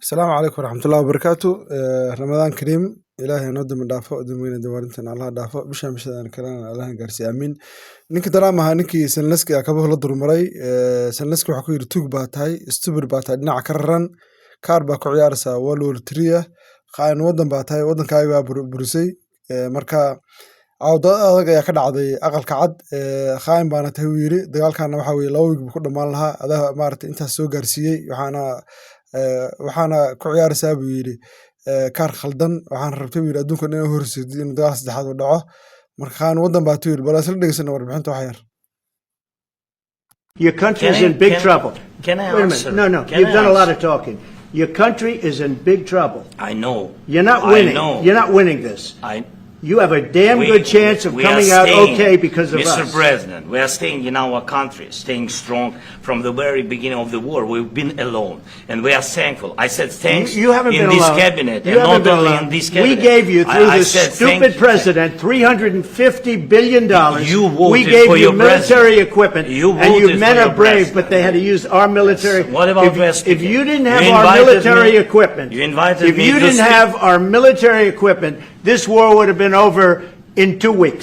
السلام عليكم ورحمة الله وبركاته. رمضان كريم. إلهي نود من دافع دمين دوارنتنا الله دافع مش أنا كلام الله قرسي أمين. نك دراما هنكي سنلسك أكبر لدر مري. سنلسك وحكي رتوق باتاي استبر باتاي نعكررن كاربا كعيارسا ولو تريه خاين ودن باتاي ودن كايبا بروسي مركا عودة يا كده عادي أقل كعد خاين بانا تهويري دجال كان وحوي لوج بكل مالها هذا مارت أنت السوق قرسي waxaana ku ciyaaraysaa buu yidhi kaar khaldan waxaan rabtay buu yidhi adduunka inay horseedid in dagaal saddexaad uu dhaco marka qaan waddan baa tuyir bal isla dhegeysana warbixinta wax yar. Your country is in big trouble. Can I Wait a answer? minute. No. You've done a lot of talking. Your country is in big trouble. I know. You're not winning. I know. You're not winning this. You have a damn good chance of coming out okay because of us. Mr. President, we are staying in our country, staying strong from the very beginning of the war. We've been alone, and we are thankful. I said thanks You haven't in been this alone. cabinet, You and haven't not been only alone. in this cabinet. We gave you, through I this said stupid president, $350 billion. You voted we gave for you your military president. equipment, You and your voted men for are your brave, president. but they had to use our military. What about West? If you didn't have You our invited military me. equipment, You invited if me you to didn't speak. have our military equipment, this war would have been over in 2 weeks.